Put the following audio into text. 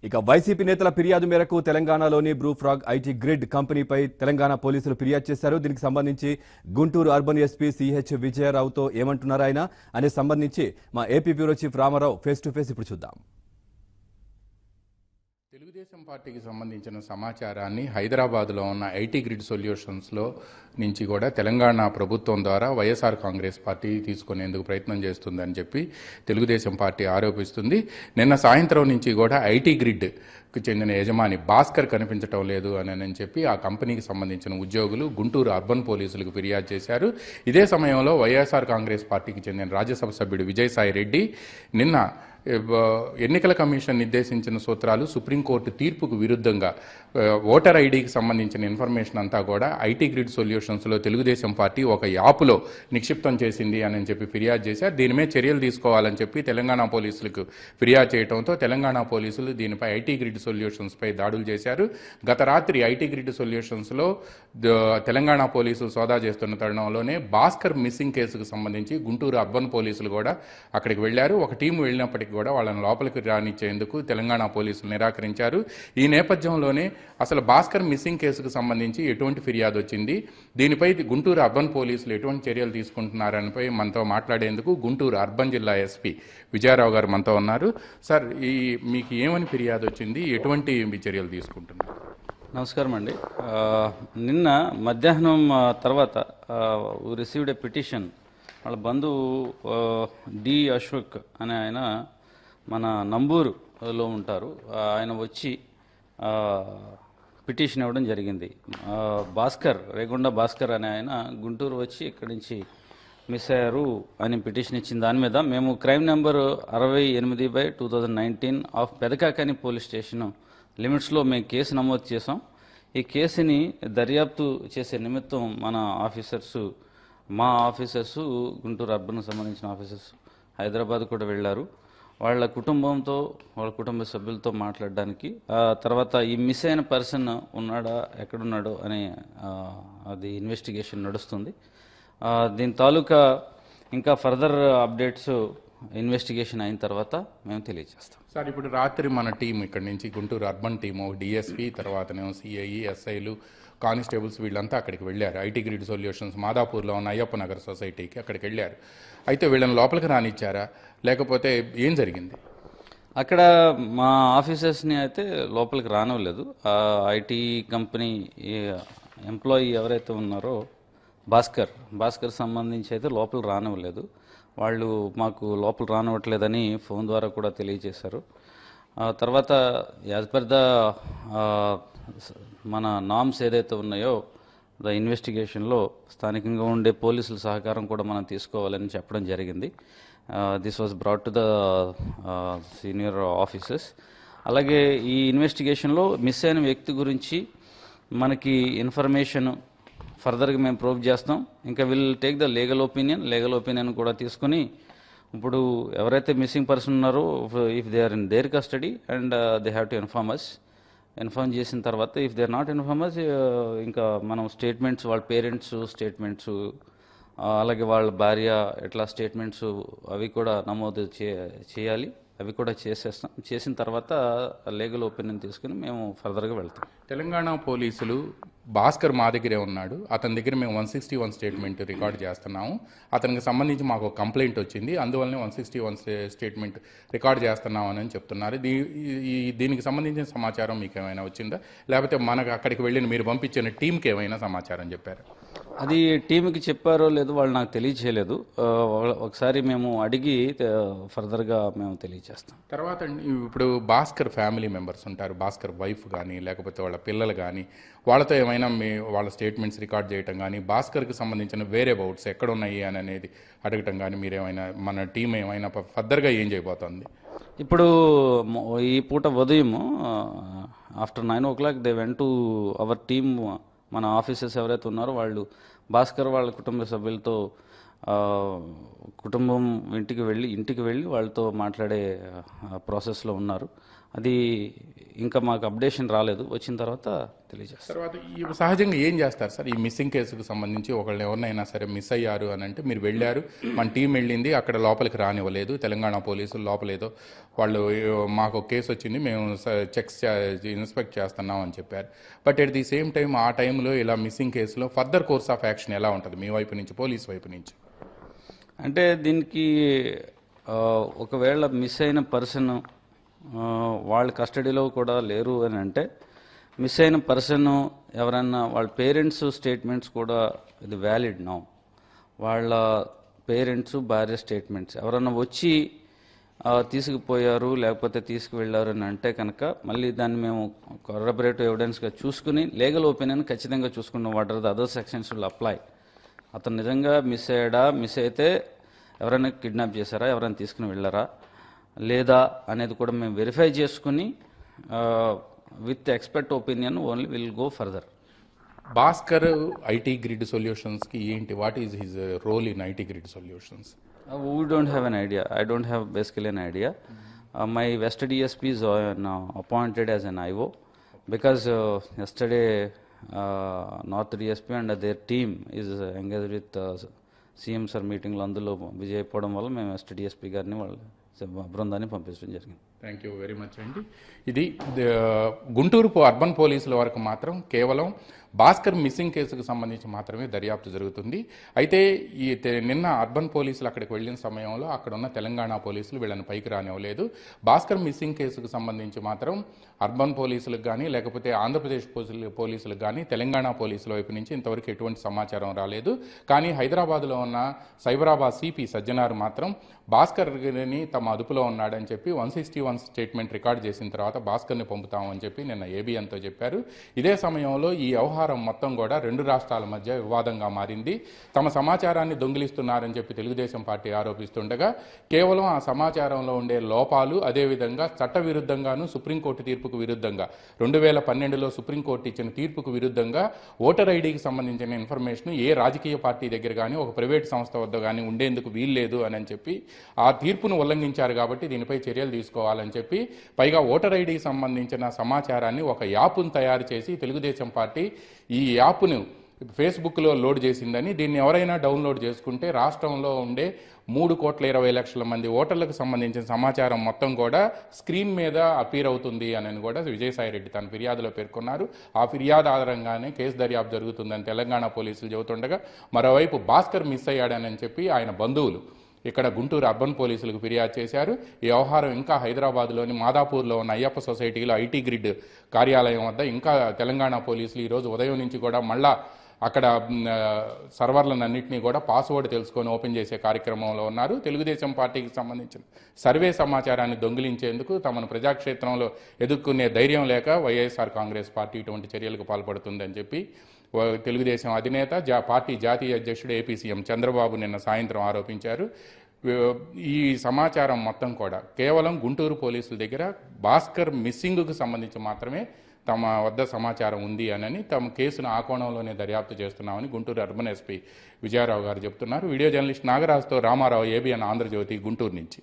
ఇక వైసీపీ నేతల ఫిర్యాదు మేరకు తెలంగాణలోని బ్రూఫ్రాగ్ ఐటీ గ్రిడ్ కంపెనీపై తెలంగాణ పోలీసులు ఫిర్యాదు చేశారు. దీనికి సంబంధించి గుంటూరు అర్బన్ ఎస్పీ సిహెచ్ విజయరావుతో ఏమంటున్నారు ఆయన అనే సంబంధించి మా AP bureau chief Ramarao face to face ఇప్పుడు చూద్దాం. తెలుగుదేశం పార్టీకి సంబంధించిన సమాచారాన్ని హైదరాబాద్లో ఉన్న ఐటీ గ్రిడ్ సొల్యూషన్స్లో నుంచి కూడా తెలంగాణ ప్రభుత్వం ద్వారా వైఎస్ఆర్ కాంగ్రెస్ పార్టీ తీసుకునేందుకు ప్రయత్నం చేస్తుందని చెప్పి తెలుగుదేశం పార్టీ ఆరోపిస్తుంది. నిన్న సాయంత్రం నుంచి కూడా ఐటీ గ్రిడ్కి చెందిన యజమాని భాస్కర్ కనిపించడం లేదు అని చెప్పి ఆ కంపెనీకి సంబంధించిన ఉద్యోగులు గుంటూరు అర్బన్ పోలీసులకు ఫిర్యాదు చేశారు. ఇదే సమయంలో వైఎస్ఆర్ కాంగ్రెస్ పార్టీకి చెందిన రాజ్యసభ సభ్యుడు విజయసాయి రెడ్డి నిన్న ఎన్నికల కమిషన్ నిర్దేశించిన సూత్రాలు సుప్రీంకోర్టు తీర్పుకు విరుద్ధంగా ఓటర్ ఐడికి సంబంధించిన ఇన్ఫర్మేషన్ అంతా కూడా ఐటీ గ్రిడ్ సొల్యూషన్స్లో తెలుగుదేశం పార్టీ ఒక యాప్లో నిక్షిప్తం చేసింది అని చెప్పి ఫిర్యాదు చేశారు. దీని మీద చర్యలు తీసుకోవాలని చెప్పి తెలంగాణ పోలీసులకు ఫిర్యాదు చేయడంతో తెలంగాణ పోలీసులు దీనిపై ఐటీ గ్రిడ్ సొల్యూషన్స్పై దాడులు చేశారు. గత రాత్రి ఐటీ గ్రిడ్ సొల్యూషన్స్లో తెలంగాణ పోలీసులు సోదా చేస్తున్న తరుణంలోనే భాస్కర్ మిస్సింగ్ కేసుకు సంబంధించి గుంటూరు అర్బన్ పోలీసులు కూడా అక్కడికి వెళ్లారు. ఒక టీం వెళ్ళినప్పటికీ కూడా వాళ్ళని లోపలికి రానిచ్చేందుకు తెలంగాణ పోలీసులు నిరాకరించారు. ఈ నేపథ్యంలోనే అసలు భాస్కర్ మిస్సింగ్ కేసుకు సంబంధించి ఎటువంటి ఫిర్యాదు వచ్చింది, దీనిపై గుంటూరు అర్బన్ పోలీసులు ఎటువంటి చర్యలు తీసుకుంటున్నారనిపై మనతో మాట్లాడేందుకు గుంటూరు అర్బన్ జిల్లా ఎస్పీ విజయరావు గారు మనతో ఉన్నారు. సార్, మీకు ఏమని ఫిర్యాదు వచ్చింది, ఎటువంటి చర్యలు తీసుకుంటున్నారు? నమస్కారం అండి. నిన్న మధ్యాహ్నం తర్వాత రిసీవ్డ్ ఏ పిటిషన్. వాళ్ళ బంధువు డి అశోక్ అనే ఆయన మన నంబూరులో ఉంటారు. ఆయన వచ్చి పిటిషన్ ఇవ్వడం జరిగింది. భాస్కర్, రేగొండ భాస్కర్ అనే ఆయన గుంటూరు వచ్చి ఇక్కడి నుంచి మిస్ అయ్యారు అని పిటిషన్ ఇచ్చిన దాని మీద మేము crime number 68/2019 of Pedakakani police station లిమిట్స్లో మేము కేసు నమోదు చేసాం. ఈ కేసుని దర్యాప్తు చేసే నిమిత్తం మా ఆఫీసర్సు గుంటూరు అర్బన్కు సంబంధించిన ఆఫీసర్స్ హైదరాబాద్ కూడా వెళ్ళారు. వాళ్ళ కుటుంబంతో, వాళ్ళ కుటుంబ సభ్యులతో మాట్లాడడానికి. తర్వాత ఈ మిస్ అయిన పర్సన్ ఉన్నాడా, ఎక్కడున్నాడో అనే అది ఇన్వెస్టిగేషన్ నడుస్తుంది. దీని తాలూకా ఇంకా ఫర్దర్ అప్డేట్స్ ఇన్వెస్టిగేషన్ అయిన తర్వాత మేము తెలియజేస్తాం. సార్, ఇప్పుడు రాత్రి మన టీం ఇక్కడ నుంచి గుంటూరు అర్బన్ టీము డిఎస్పీ, తర్వాతనేమో సిఐఈ, ఎస్ఐలు, కానిస్టేబుల్స్ వీళ్ళంతా అక్కడికి వెళ్ళారు. ఐటీ గ్రిడ్ సొల్యూషన్స్ మాదాపూర్లో ఉన్న అయ్యప్ప నగర్ సొసైటీకి అక్కడికి వెళ్ళారు. అయితే వీళ్ళని లోపలికి రానిచ్చారా, లేకపోతే ఏం జరిగింది? అక్కడ మా ఆఫీసర్స్ని అయితే లోపలికి రానివ్వలేదు. ఐటీ కంపెనీ ఎంప్లాయీ ఎవరైతే ఉన్నారో భాస్కర్ సంబంధించి అయితే లోపల రానివ్వలేదు. వాళ్ళు మాకు లోపల రానివ్వట్లేదని ఫోన్ ద్వారా కూడా తెలియజేశారు. తర్వాత యాజ్ పర్ ద మన నామ్స్ ఏదైతే ఉన్నాయో ద ఇన్వెస్టిగేషన్లో స్థానికంగా ఉండే పోలీసుల సహకారం కూడా మనం తీసుకోవాలని చెప్పడం జరిగింది. This was brought to the senior officers. అలాగే ఈ ఇన్వెస్టిగేషన్లో మిస్ అయిన వ్యక్తి గురించి మనకి ఇన్ఫర్మేషన్ ఫర్దర్గా మేము ప్రూవ్ చేస్తాం. ఇంకా will take the legal opinion కూడా తీసుకుని ఇప్పుడు ఎవరైతే మిస్సింగ్ పర్సన్ ఉన్నారో if they are in their custody and they have to inform చేసిన తర్వాత if they are not informers ఇంకా మనం స్టేట్మెంట్స్, వాళ్ళ పేరెంట్స్ స్టేట్మెంట్స్, అలాగే వాళ్ళ భార్య ఎట్లా స్టేట్మెంట్స్ అవి కూడా నమోదు చేయాలి. అవి కూడా చేసిన తర్వాత లీగల్ ఒపీనియన్ తీసుకుని మేము ఫర్దర్గా వెళ్తాం. తెలంగాణ పోలీసులు భాస్కర్ మా దగ్గరే ఉన్నాడు, అతని దగ్గర మేము 161 స్టేట్మెంట్ రికార్డ్ చేస్తున్నాము, అతనికి సంబంధించి మాకు ఒక కంప్లైంట్ వచ్చింది, అందువల్లనే 161 స్టేట్మెంట్ రికార్డ్ చేస్తున్నాము అని చెప్తున్నారు. దీనికి సంబంధించిన సమాచారం మీకు ఏమైనా వచ్చిందా, లేకపోతే మనకు అక్కడికి వెళ్ళిన మీరు పంపించిన టీంకి ఏమైనా సమాచారం చెప్పారు? అది టీంకి చెప్పారో లేదో వాళ్ళు నాకు తెలియచేయలేదు. ఒకసారి మేము అడిగి ఫర్దర్గా మేము తెలియజేస్తాం. తర్వాత ఇప్పుడు భాస్కర్ ఫ్యామిలీ మెంబర్స్ ఉంటారు, భాస్కర్ వైఫ్ కానీ లేకపోతే వాళ్ళ పిల్లలు కానీ, వాళ్ళతో ఏమైనా వాళ్ళ స్టేట్మెంట్స్ రికార్డ్ చేయటం కానీ, భాస్కర్కి సంబంధించిన వేరే బౌట్స్ ఎక్కడ ఉన్నాయి అని అనేది అడగటం కానీ మీరేమైనా, మన టీం ఏమైనా ఫర్దర్గా ఏం చేయబోతోంది? ఇప్పుడు ఈ పూట ఉదయం after 9 o'clock they went to our team. మన ఆఫీసర్స్ ఎవరైతే ఉన్నారో వాళ్ళు భాస్కర్ వాళ్ళ కుటుంబ సభ్యులతో కుటుంబం ఇంటికి వెళ్ళి వాళ్ళతో మాట్లాడే ప్రాసెస్లో ఉన్నారు. అది ఇంకా మాకు అప్డేషన్ రాలేదు, వచ్చిన తర్వాత తెలియజేస్తారు. తర్వాత ఈ సహజంగా ఏం చేస్తారు సార్ ఈ మిస్సింగ్ కేసుకు సంబంధించి? ఒకళ్ళు ఎవరినైనా సరే మిస్ అయ్యారు అని అంటే మీరు వెళ్ళారు, మన టీం వెళ్ళింది, అక్కడ లోపలికి రానివ్వలేదు తెలంగాణ పోలీసులు, లోపలేదో వాళ్ళు మాకు కేసు వచ్చింది, మేము చెక్స్ ఇన్స్పెక్ట్ చేస్తున్నాం అని చెప్పారు. But at the same time ఆ టైంలో ఇలా మిస్సింగ్ కేసులో ఫర్దర్ కోర్స్ ఆఫ్ యాక్షన్ ఎలా ఉంటుంది మీ వైపు నుంచి, పోలీస్ వైపు నుంచి? అంటే దీనికి ఒకవేళ మిస్ అయిన పర్సన్ వాళ్ళ కస్టడీలో కూడా లేరు అని అంటే, మిస్ అయిన పర్సన్ ఎవరన్నా వాళ్ళ పేరెంట్స్ స్టేట్మెంట్స్ కూడా ఇది వ్యాలిడ్ నో. వాళ్ళ పేరెంట్స్, భార్య స్టేట్మెంట్స్ ఎవరన్నా వచ్చి తీసుకుపోయారు లేకపోతే తీసుకువెళ్ళారు అని అంటే కనుక మళ్ళీ దాన్ని మేము కొరబరేటివ్ ఎవిడెన్స్గా చూసుకుని లీగల్ ఒపీనియన్ ఖచ్చితంగా చూసుకున్నాం. What are the other sections will apply. అతను నిజంగా మిస్ అయ్యాడా, మిస్ అయితే ఎవరైనా కిడ్నాప్ చేశారా, ఎవరైనా తీసుకుని వెళ్ళారా లేదా అనేది కూడా మేము వెరిఫై చేసుకుని with expert opinion only will go further. Bhaskar IT grid సొల్యూషన్స్కి ఏంటి, what is his role in IT grid solutions? We don't have an idea. I don't have basically an idea. My West DSP is now appointed as an IO because yesterday North DSP and their team is engaged with CM sir meeting లో అందులో విజయ్ అయిపోవడం వల్ల మేము west DSP గారిని వాళ్ళ బృందాన్ని పంపించడం జరిగింది. థ్యాంక్ యూ వెరీ మచ్ అండి. ఇది గుంటూరు అర్బన్ పోలీసుల వరకు మాత్రం కేవలం భాస్కర్ మిస్సింగ్ కేసుకు సంబంధించి మాత్రమే దర్యాప్తు జరుగుతుంది. అయితే ఈ నిన్న అర్బన్ పోలీసులు అక్కడికి వెళ్ళిన సమయంలో అక్కడ ఉన్న తెలంగాణ పోలీసులు వీళ్ళని పైకి రానివ్వలేదు. భాస్కర్ మిస్సింగ్ కేసుకు సంబంధించి మాత్రం అర్బన్ పోలీసులకు కానీ లేకపోతే ఆంధ్రప్రదేశ్ పోలీసులకు కానీ తెలంగాణ పోలీసుల వైపు నుంచి ఇంతవరకు ఎటువంటి సమాచారం రాలేదు. కానీ హైదరాబాద్లో ఉన్న సైబరాబాద్ సిపి సజ్జనార్ మాత్రం భాస్కర్ని తమ అదుపులో ఉన్నాడని చెప్పి 161 స్టేట్మెంట్ రికార్డ్ చేసిన తర్వాత భాస్కర్ని పంపుతామని చెప్పి నిన్న ఏబిఎన్తో చెప్పారు. ఇదే సమయంలో ఈ వ్యవహారం మొత్తం కూడా రెండు రాష్ట్రాల మధ్య వివాదంగా మారింది. తమ సమాచారాన్ని దొంగిలిస్తున్నారని చెప్పి తెలుగుదేశం పార్టీ ఆరోపిస్తుండగా కేవలం ఆ సమాచారంలో ఉండే లోపాలు, అదేవిధంగా చట్టవిరుద్ధంగాను సుప్రీంకోర్టు తీర్పుకు విరుద్ధంగా 2012లో సుప్రీంకోర్టు ఇచ్చిన తీర్పుకు విరుద్ధంగా ఓటర్ ఐడికి సంబంధించిన ఇన్ఫర్మేషన్ ఏ రాజకీయ పార్టీ దగ్గర కానీ ఒక ప్రైవేట్ సంస్థ వద్ద కానీ ఉండేందుకు వీల్లేదు అని చెప్పి ఆ తీర్పును ఉల్లంఘించారు. కాబట్టి దీనిపై చర్యలు తీసుకోవాలని చెప్పి పైగా ఓటర్ ఐడికి సంబంధించిన సమాచారాన్ని ఒక యాప్ను తయారు చేసి తెలుగుదేశం పార్టీ ఈ యాప్ను ఫేస్బుక్లో లోడ్ చేసిందని, దీన్ని ఎవరైనా డౌన్లోడ్ చేసుకుంటే రాష్ట్రంలో ఉండే 3,20,00,000 మంది ఓటర్లకు సంబంధించిన సమాచారం మొత్తం కూడా స్క్రీన్ మీద అపీర్ అవుతుంది అని కూడా విజయసాయిరెడ్డి తన ఫిర్యాదులో పేర్కొన్నారు. ఆ ఫిర్యాదు ఆధారంగానే కేసు దర్యాప్తు జరుగుతుందని తెలంగాణ పోలీసులు చెబుతుండగా మరోవైపు భాస్కర్ మిస్ అయ్యాడని చెప్పి ఆయన బంధువులు ఇక్కడ గుంటూరు అర్బన్ పోలీసులకు ఫిర్యాదు చేశారు. ఈ వ్యవహారం ఇంకా హైదరాబాద్లోని మాదాపూర్లో ఉన్న అయ్యప్ప సొసైటీలో ఐటీ గ్రిడ్ కార్యాలయం వద్ద ఇంకా తెలంగాణ పోలీసులు ఈరోజు ఉదయం నుంచి కూడా మళ్ళా అక్కడ సర్వర్లన్నింటినీ కూడా పాస్వర్డ్ తెలుసుకొని ఓపెన్ చేసే కార్యక్రమంలో ఉన్నారు. తెలుగుదేశం పార్టీకి సంబంధించిన సర్వే సమాచారాన్ని దొంగిలించేందుకు తమను ప్రజాక్షేత్రంలో ఎదుర్కొనే ధైర్యం లేక వైఎస్ఆర్ కాంగ్రెస్ పార్టీ ఇటువంటి చర్యలకు పాల్పడుతుందని చెప్పి తెలుగుదేశం అధినేత పార్టీ జాతీయ అధ్యక్షుడు ఏపీ సీఎం చంద్రబాబు నిన్న సాయంత్రం ఆరోపించారు. ఈ సమాచారం మొత్తం కూడా కేవలం గుంటూరు పోలీసుల దగ్గర భాస్కర్ మిస్సింగ్కు సంబంధించి మాత్రమే తమ వద్ద సమాచారం ఉంది అని తమ కేసును ఆ కోణంలోనే దర్యాప్తు చేస్తున్నామని గుంటూరు అర్బన్ ఎస్పీ విజయారావు గారు చెబుతున్నారు. వీడియో జర్నలిస్ట్ నాగరాజుతో రామారావు, ఏబిఎన్ ఆంధ్రజ్యోతి, గుంటూరు నుంచి.